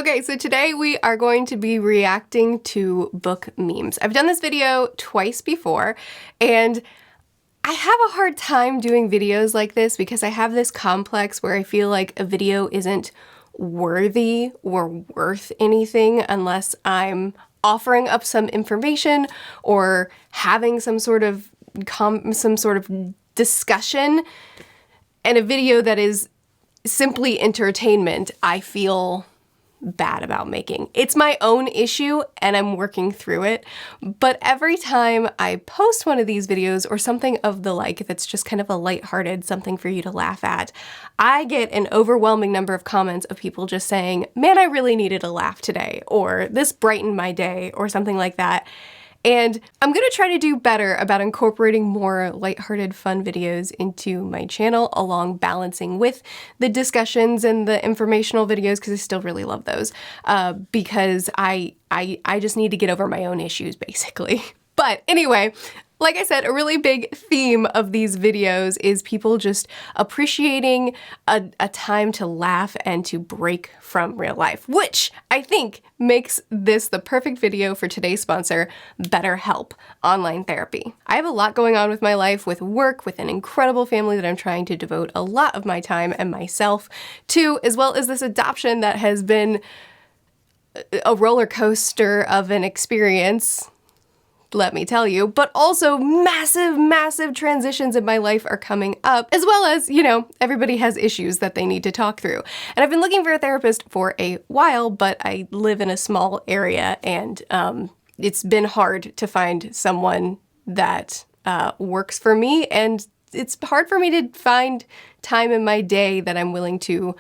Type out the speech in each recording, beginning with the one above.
Okay, so today we are going to be reacting to book memes. I've done this video twice before, and I have a hard time doing videos like this because I have this complex where I feel like a video isn't worthy or worth anything unless I'm offering up some information or having some sort of discussion. And a video that is simply entertainment, I feel bad about making. It's my own issue and I'm working through it, but every time I post one of these videos or something of the like that's just kind of a lighthearted something for you to laugh at, I get an overwhelming number of comments of people just saying, man, I really needed a laugh today, or this brightened my day, or something like that. And I'm gonna try to do better about incorporating more lighthearted, fun videos into my channel, along balancing with the discussions and the informational videos, because I still really love those, because I just need to get over my own issues, basically. But anyway, like I said, a really big theme of these videos is people just appreciating a time to laugh and to break from real life, which I think makes this the perfect video for today's sponsor, BetterHelp Online Therapy. I have a lot going on with my life, with work, with an incredible family that I'm trying to devote a lot of my time and myself to, as well as this adoption that has been a roller coaster of an experience, let me tell you, but also massive transitions in my life are coming up, as well as, you know, everybody has issues that they need to talk through. And I've been looking for a therapist for a while, but I live in a small area and it's been hard to find someone that works for me, and it's hard for me to find time in my day that I'm willing to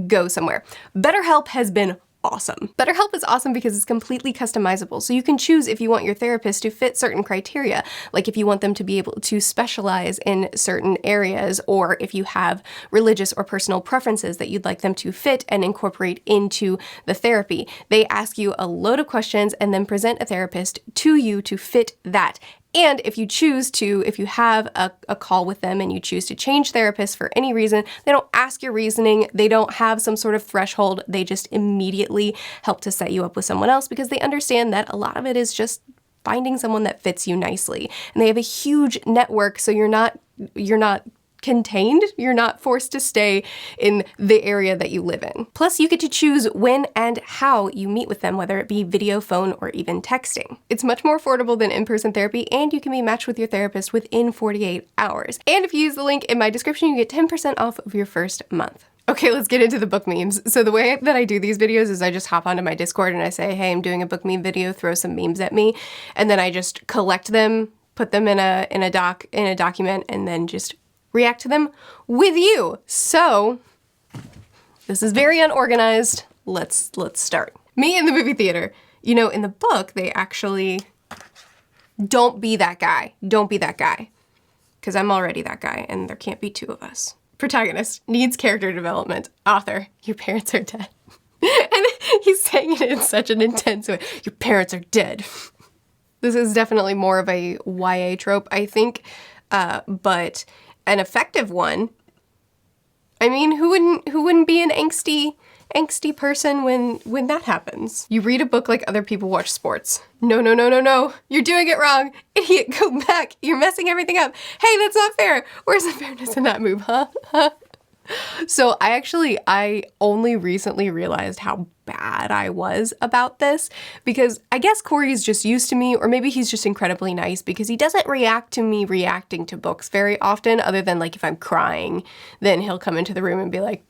go somewhere. BetterHelp has been awesome. BetterHelp is awesome because it's completely customizable. So you can choose if you want your therapist to fit certain criteria, like if you want them to be able to specialize in certain areas, or if you have religious or personal preferences that you'd like them to fit and incorporate into the therapy. They ask you a load of questions and then present a therapist to you to fit that. And if you choose to, if you have a call with them and you choose to change therapists for any reason, they don't ask your reasoning, they don't have some sort of threshold, they just immediately help to set you up with someone else because they understand that a lot of it is just finding someone that fits you nicely. And they have a huge network, so you're not contained, you're not forced to stay in the area that you live in. Plus, you get to choose when and how you meet with them, whether it be video, phone, or even texting. It's much more affordable than in-person therapy, and you can be matched with your therapist within 48 hours. And if you use the link in my description, you get 10% off of your first month. Okay, let's get into the book memes. So the way that I do these videos is I just hop onto my Discord and I say, hey, I'm doing a book meme video, throw some memes at me, and then I just collect them, put them in a document, and then just react to them with you. So this is very unorganized. Let's start. Me in the movie theater. You know, in the book, they actually don't be that guy. Don't be that guy. Because I'm already that guy and there can't be two of us. Protagonist needs character development. Author, your parents are dead. And he's saying it in such an intense way. Your parents are dead. This is definitely more of a YA trope, I think, but an effective one. I mean, who wouldn't be an angsty person when that happens? You read a book like other people watch sports. No. You're doing it wrong. Idiot, go back. You're messing everything up. Hey, that's not fair. Where's the fairness in that move, huh? So I only recently realized how bad I was about this, because I guess Corey's just used to me, or maybe he's just incredibly nice because he doesn't react to me reacting to books very often, other than like if I'm crying, then he'll come into the room and be like,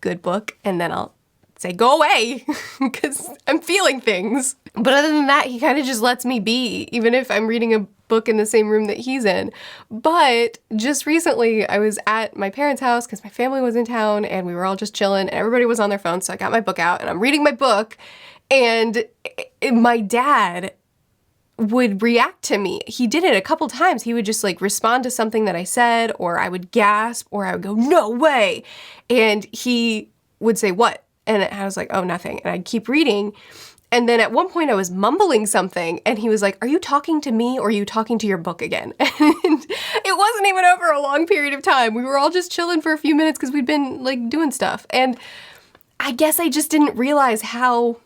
good book, and then I'll say, go away, because I'm feeling things. But other than that, he kind of just lets me be, even if I'm reading a book in the same room that he's in. But just recently, I was at my parents' house because my family was in town and we were all just chilling and everybody was on their phone, so I got my book out and I'm reading my book, and my dad would react to me. He did it a couple times. He would just like respond to something that I said, or I would gasp, or I would go, no way. And he would say, what? And I was like, oh, nothing. And I'd keep reading. And then at one point I was mumbling something and he was like, are you talking to me or are you talking to your book again? And it wasn't even over a long period of time. We were all just chilling for a few minutes because we'd been like doing stuff. And I guess I just didn't realize how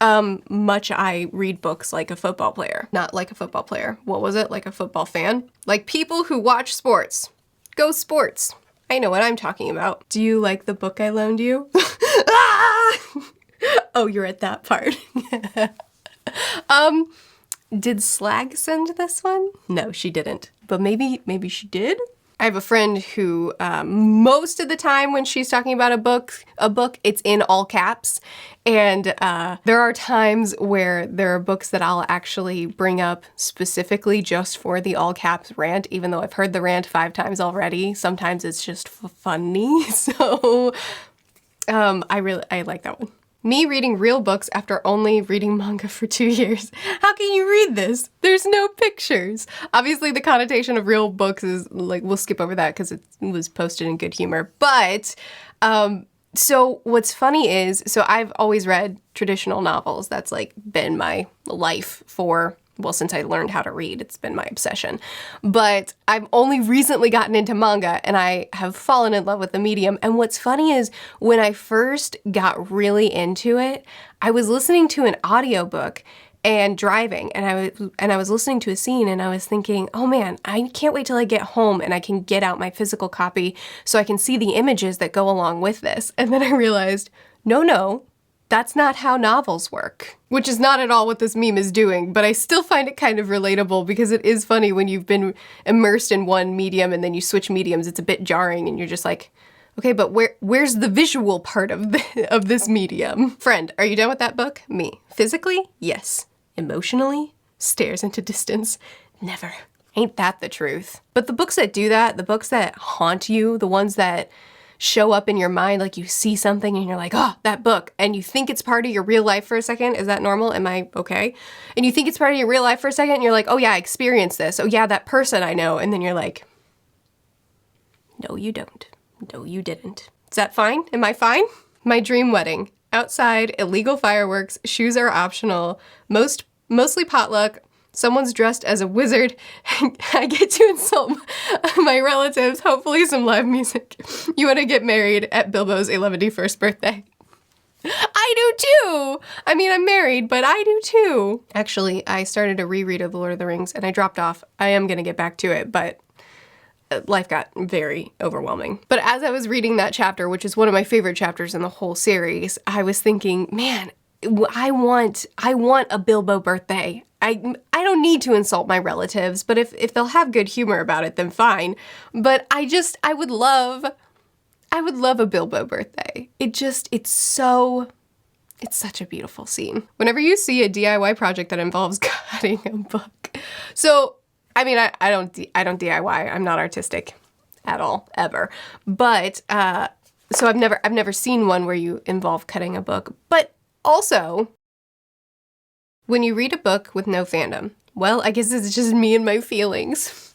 much I read books like a football player. Not like a football player. What was it? Like a football fan? Like people who watch sports. Go sports. I know what I'm talking about. Do you like the book I loaned you? Ah! Oh, you're at that part. Did Slag send this one? No, she didn't. But maybe she did? I have a friend who most of the time when she's talking about a book, it's in all caps. And there are times where there are books that I'll actually bring up specifically just for the all caps rant, even though I've heard the rant 5 times already. Sometimes it's just funny. So I like that one. Me reading real books after only reading manga for 2 years. How can you read this? There's no pictures. Obviously, the connotation of real books is like, we'll skip over that because it was posted in good humor. But, so what's funny is, so I've always read traditional novels. That's like been my life for, well, since I learned how to read, it's been my obsession. But I've only recently gotten into manga and I have fallen in love with the medium. And what's funny is when I first got really into it, I was listening to an audiobook and driving and I was listening to a scene and I was thinking, oh man, I can't wait till I get home and I can get out my physical copy so I can see the images that go along with this. And then I realized, no. That's not how novels work, which is not at all what this meme is doing, but I still find it kind of relatable because it is funny when you've been immersed in one medium and then you switch mediums, it's a bit jarring and you're just like, okay, but where's the visual part of this medium? Friend, are you done with that book? Me. Physically? Yes. Emotionally? Stares into distance? Never. Ain't that the truth? But the books that do that, the books that haunt you, the ones that show up in your mind, like you see something and you're like, oh, that book, and you think it's part of your real life for a second. Is that normal? Am I okay? And you think it's part of your real life for a second and you're like, oh yeah, I experienced this. Oh yeah, that person I know. And then you're like, no, you don't. No, you didn't. Is that fine? Am I fine? My dream wedding. Outside, illegal fireworks, shoes are optional, mostly potluck. Someone's dressed as a wizard. I get to insult my relatives. Hopefully some live music. You want to get married at Bilbo's 111st birthday. I do too! I mean, I'm married, but I do too. Actually, I started a reread of The Lord of the Rings and I dropped off. I am going to get back to it, but life got very overwhelming. But as I was reading that chapter, which is one of my favorite chapters in the whole series, I was thinking, man, I want a Bilbo birthday. I don't need to insult my relatives, but if they'll have good humor about it, then fine. But I would love a Bilbo birthday. It's such a beautiful scene. Whenever you see a DIY project that involves cutting a book. So, I mean, I don't DIY. I'm not artistic at all, ever. But, so I've never seen one where you involve cutting a book. But also, when you read a book with no fandom, well, I guess it's just me and my feelings.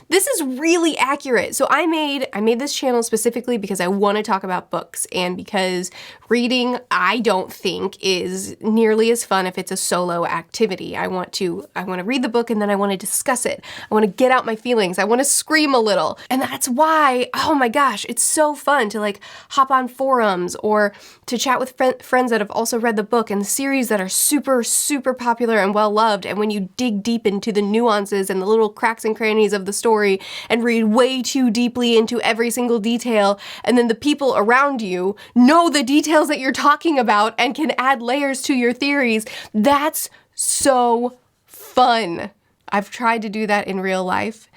This is really accurate. So I made this channel specifically because I want to talk about books and because reading, I don't think, is nearly as fun if it's a solo activity. I want to read the book and then I want to discuss it. I want to get out my feelings. I want to scream a little. And that's why, oh my gosh, it's so fun to like hop on forums or to chat with friends that have also read the book and the series that are super, super popular and well loved. And when you dig deep into the nuances and the little cracks and crannies of the story and read way too deeply into every single detail, and then the people around you know the details that you're talking about and can add layers to your theories, that's so fun. I've tried to do that in real life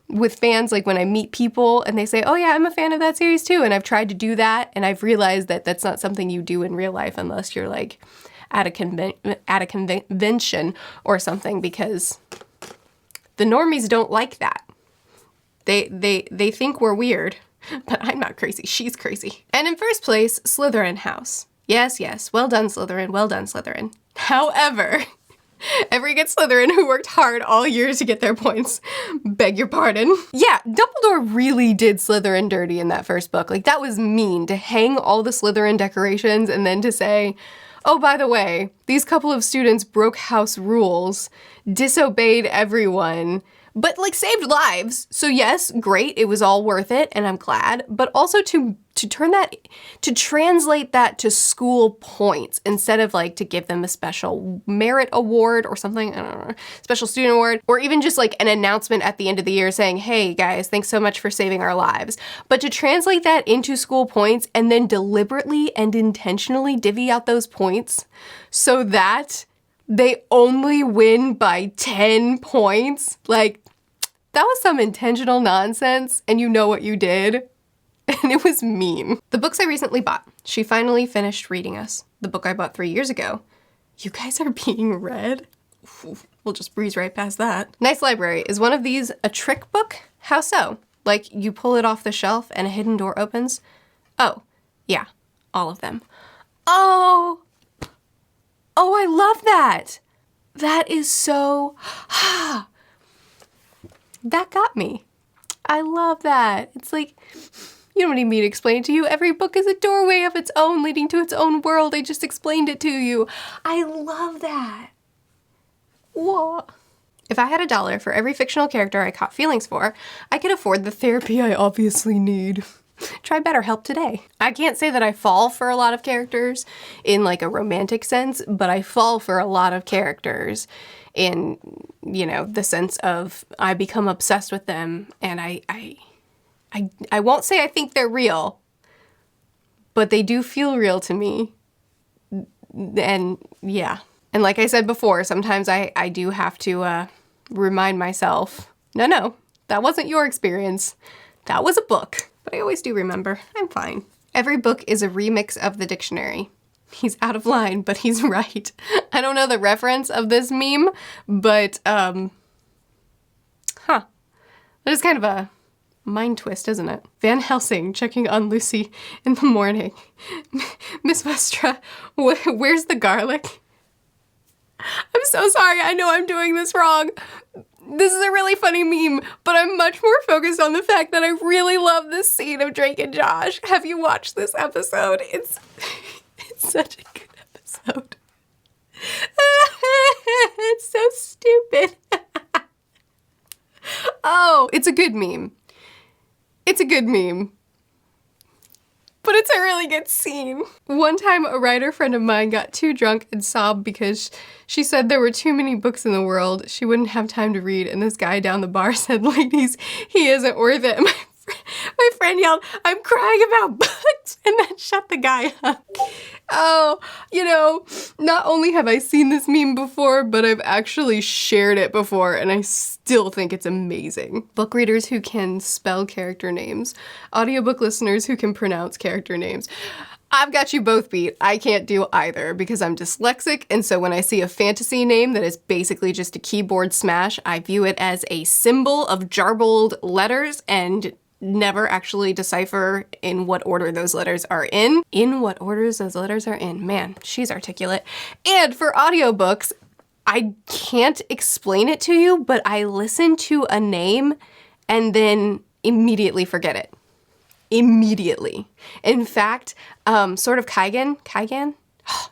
with fans, like when I meet people and they say, oh yeah, I'm a fan of that series too, and I've tried to do that and I've realized that that's not something you do in real life unless you're like at a convention or something, because the normies don't like that. They think we're weird, but I'm not crazy, she's crazy. And in first place, Slytherin House. Yes, well done Slytherin, well done Slytherin. However, every good Slytherin who worked hard all year to get their points, beg your pardon. Yeah, Dumbledore really did Slytherin dirty in that first book. Like, that was mean, to hang all the Slytherin decorations and then to say, oh, by the way, these couple of students broke house rules, disobeyed everyone, but like saved lives. So yes, great, it was all worth it and I'm glad, but also to translate that to school points instead of like to give them a special merit award or something, I don't know, special student award, or even just like an announcement at the end of the year saying, hey guys, thanks so much for saving our lives. But to translate that into school points and then deliberately and intentionally divvy out those points so that they only win by 10 points, like, that was some intentional nonsense, and you know what you did. And it was mean. The books I recently bought. She finally finished reading us. The book I bought 3 years ago. You guys are being read? Oof, we'll just breeze right past that. Nice Library. Is one of these a trick book? How so? Like you pull it off the shelf and a hidden door opens? Oh, yeah, all of them. Oh, I love that. That is so, that got me. I love that. It's like, you don't need me to explain it to you. Every book is a doorway of its own leading to its own world. I just explained it to you. I love that. Whoa. If I had $1 for every fictional character I caught feelings for, I could afford the therapy I obviously need. Try BetterHelp today. I can't say that I fall for a lot of characters in like a romantic sense, but I fall for a lot of characters in, you know, the sense of I become obsessed with them and I won't say I think they're real, but they do feel real to me. And yeah. And like I said before, sometimes I do have to remind myself, no, that wasn't your experience. That was a book. But I always do remember. I'm fine. Every book is a remix of the dictionary. He's out of line, but he's right. I don't know the reference of this meme, but, that is kind of a mind twist, isn't it? Van Helsing checking on Lucy in the morning. Miss Westra, where's the garlic? I'm so sorry, I know I'm doing this wrong. This is a really funny meme, but I'm much more focused on the fact that I really love this scene of Drake and Josh. Have you watched this episode? It's such a good episode. It's so stupid. Oh, it's a good meme. It's a good meme. But it's a really good scene. One time a writer friend of mine got too drunk and sobbed because she said there were too many books in the world. She wouldn't have time to read, and this guy down the bar said, ladies, he isn't worth it. My friend yelled, I'm crying about books, and then shut the guy up. Oh, you know, not only have I seen this meme before, but I've actually shared it before, and I still think it's amazing. Book readers who can spell character names. Audiobook listeners who can pronounce character names. I've got you both beat. I can't do either because I'm dyslexic, and so when I see a fantasy name that is basically just a keyboard smash, I view it as a symbol of jarbled letters and never actually decipher in what order those letters are in. In what orders those letters are in. Man, she's articulate. And for audiobooks, I can't explain it to you, but I listen to a name and then immediately forget it. Immediately. In fact, sort of Kaigan?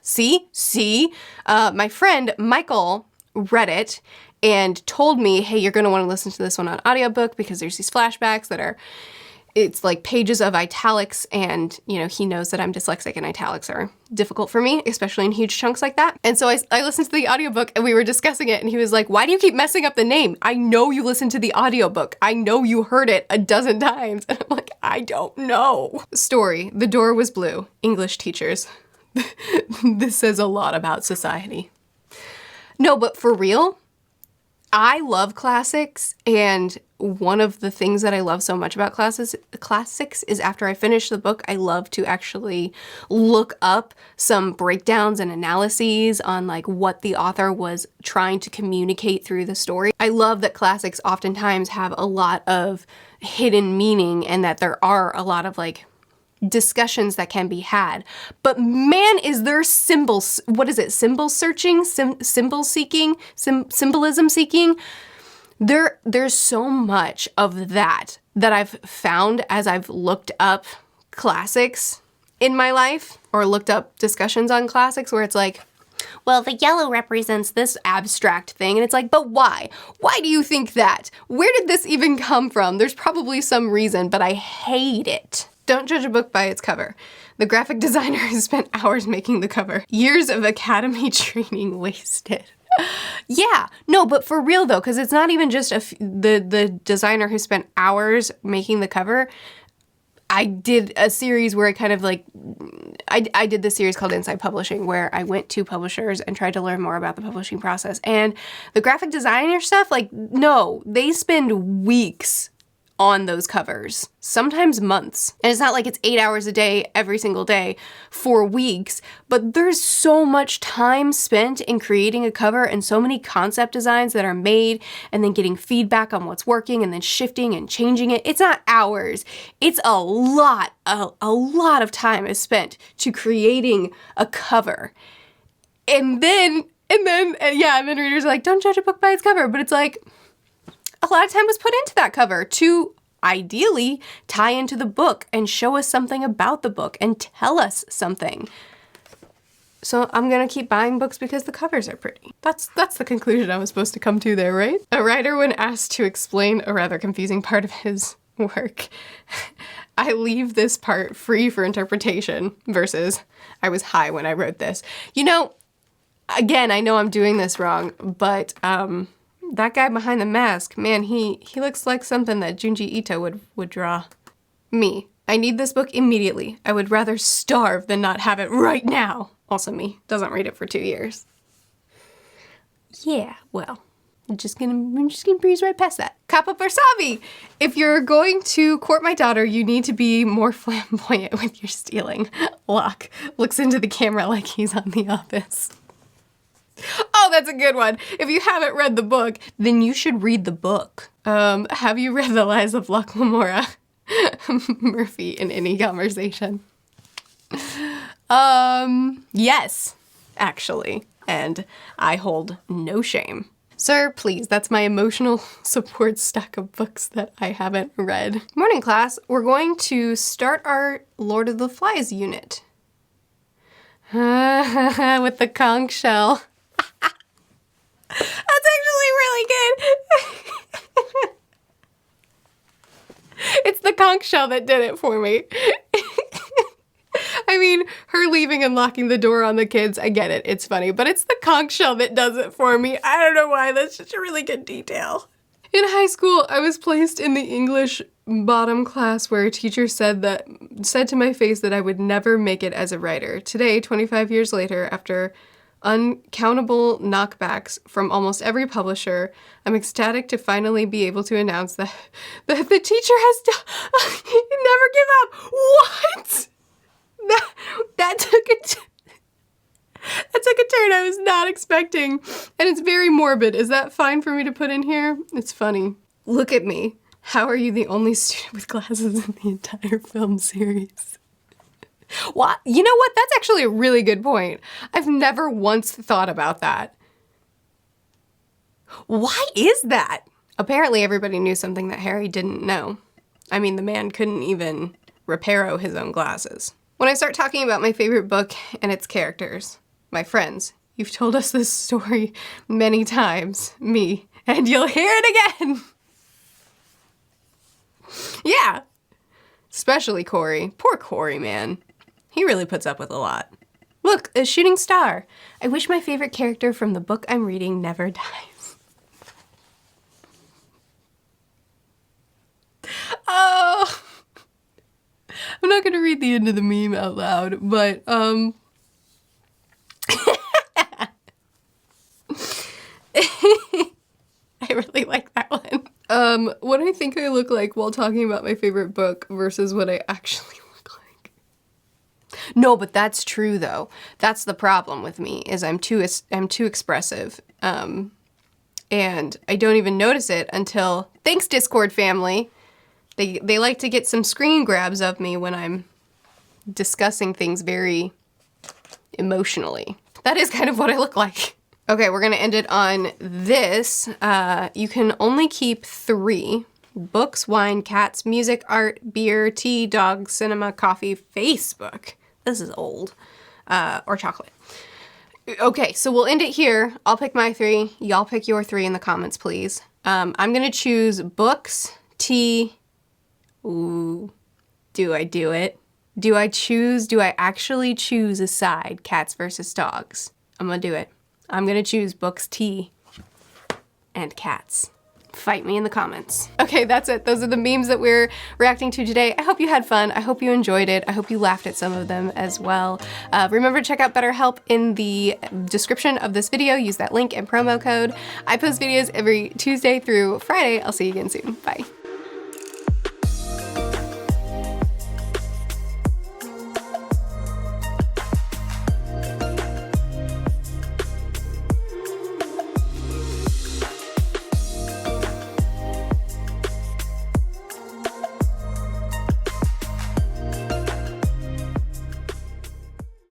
See? My friend Michael read it and told me, hey, you're gonna wanna listen to this one on audiobook because there's these flashbacks that are, it's like pages of italics, and you know, he knows that I'm dyslexic and italics are difficult for me, especially in huge chunks like that. And so I listened to the audiobook and we were discussing it and he was like, why do you keep messing up the name? I know you listened to the audiobook. I know you heard it a dozen times. And I'm like, I don't know. Story, the door was blue. English teachers. This says a lot about society. No, but for real, I love classics, and one of the things that I love so much about classics is after I finish the book, I love to actually look up some breakdowns and analyses on like what the author was trying to communicate through the story. I love that classics oftentimes have a lot of hidden meaning and that there are a lot of like discussions that can be had. But man, is there symbols, what is it, symbol searching, symbol seeking, symbolism seeking? There's so much of that I've found as I've looked up classics in my life or looked up discussions on classics where it's like, well, the yellow represents this abstract thing. And it's like, but why? Why do you think that? Where did this even come from? There's probably some reason, but I hate it. Don't judge a book by its cover. The graphic designer has spent hours making the cover. Years of academy training wasted. Yeah, no, but for real though, because it's not even just the designer who spent hours making the cover. I did a series where I kind of like, I did this series called Inside Publishing where I went to publishers and tried to learn more about the publishing process. And the graphic designer stuff, like, no, they spend weeks on those covers, sometimes months. And it's not like it's 8 hours a day, every single day for weeks, but there's so much time spent in creating a cover and so many concept designs that are made and then getting feedback on what's working and then shifting and changing it. It's not hours. It's a lot of time is spent to creating a cover. And then readers are like, don't judge a book by its cover. But it's like, a lot of time was put into that cover to ideally tie into the book and show us something about the book and tell us something. So I'm gonna keep buying books because the covers are pretty. That's the conclusion I was supposed to come to there, right? A writer, when asked to explain a rather confusing part of his work, I leave this part free for interpretation versus I was high when I wrote this. You know, again, I know I'm doing this wrong, but that guy behind the mask, man, he looks like something that Junji Ito would draw. Me. I need this book immediately. I would rather starve than not have it right now. Also me. Doesn't read it for 2 years. Yeah, well, I'm just gonna breeze right past that. Kappa Barsavi! If you're going to court my daughter, you need to be more flamboyant with your stealing. Locke looks into the camera like he's on The Office. Oh, that's a good one. If you haven't read the book, then you should read the book. Have you read The Lies of Locke Lamora? Murphy in any conversation. Yes, actually. And I hold no shame. Sir, please, that's my emotional support stack of books that I haven't read. Morning, class. We're going to start our Lord of the Flies unit. With the conch shell. That's actually really good. It's the conch shell that did it for me. I mean, her leaving and locking the door on the kids, I get it, it's funny, but it's the conch shell that does it for me. I don't know why, that's such a really good detail. In high school, I was placed in the English bottom class where a teacher said to my face that I would never make it as a writer. Today, 25 years later, after uncountable knockbacks from almost every publisher, I'm ecstatic to finally be able to announce that the teacher has never give up. What? That took a turn I was not expecting. And it's very morbid. Is that fine for me to put in here? It's funny. Look at me. How are you the only student with glasses in the entire film series? What? You know what? That's actually a really good point. I've never once thought about that. Why is that? Apparently everybody knew something that Harry didn't know. I mean, the man couldn't even reparo his own glasses. When I start talking about my favorite book and its characters, my friends, you've told us this story many times, me, and you'll hear it again. Yeah. Especially Corey. Poor Corey, man. He really puts up with a lot. Look, a shooting star. I wish my favorite character from the book I'm reading never dies. Oh. I'm not gonna read the end of the meme out loud, but, I really like that one. What I think I look like while talking about my favorite book versus what I actually look like. No, but that's true though. That's the problem with me, is I'm too expressive. And I don't even notice it until, thanks Discord family. They like to get some screen grabs of me when I'm discussing things very emotionally. That is kind of what I look like. Okay, we're gonna end it on this. You can only keep 3: books, wine, cats, music, art, beer, tea, dog, cinema, coffee, Facebook. This is old. Or chocolate. Okay, so we'll end it here. I'll pick my 3. Y'all pick your 3 in the comments, please. I'm gonna choose books, tea. Ooh, do I do it? Do I actually choose a side, cats versus dogs? I'm gonna do it. I'm gonna choose books, tea, and cats. Fight me in the comments. Okay, that's it. Those are the memes that we're reacting to today. I hope you had fun. I hope you enjoyed it. I hope you laughed at some of them as well. Remember to check out BetterHelp in the description of this video. Use that link and promo code. I post videos every Tuesday through Friday. I'll see you again soon. Bye.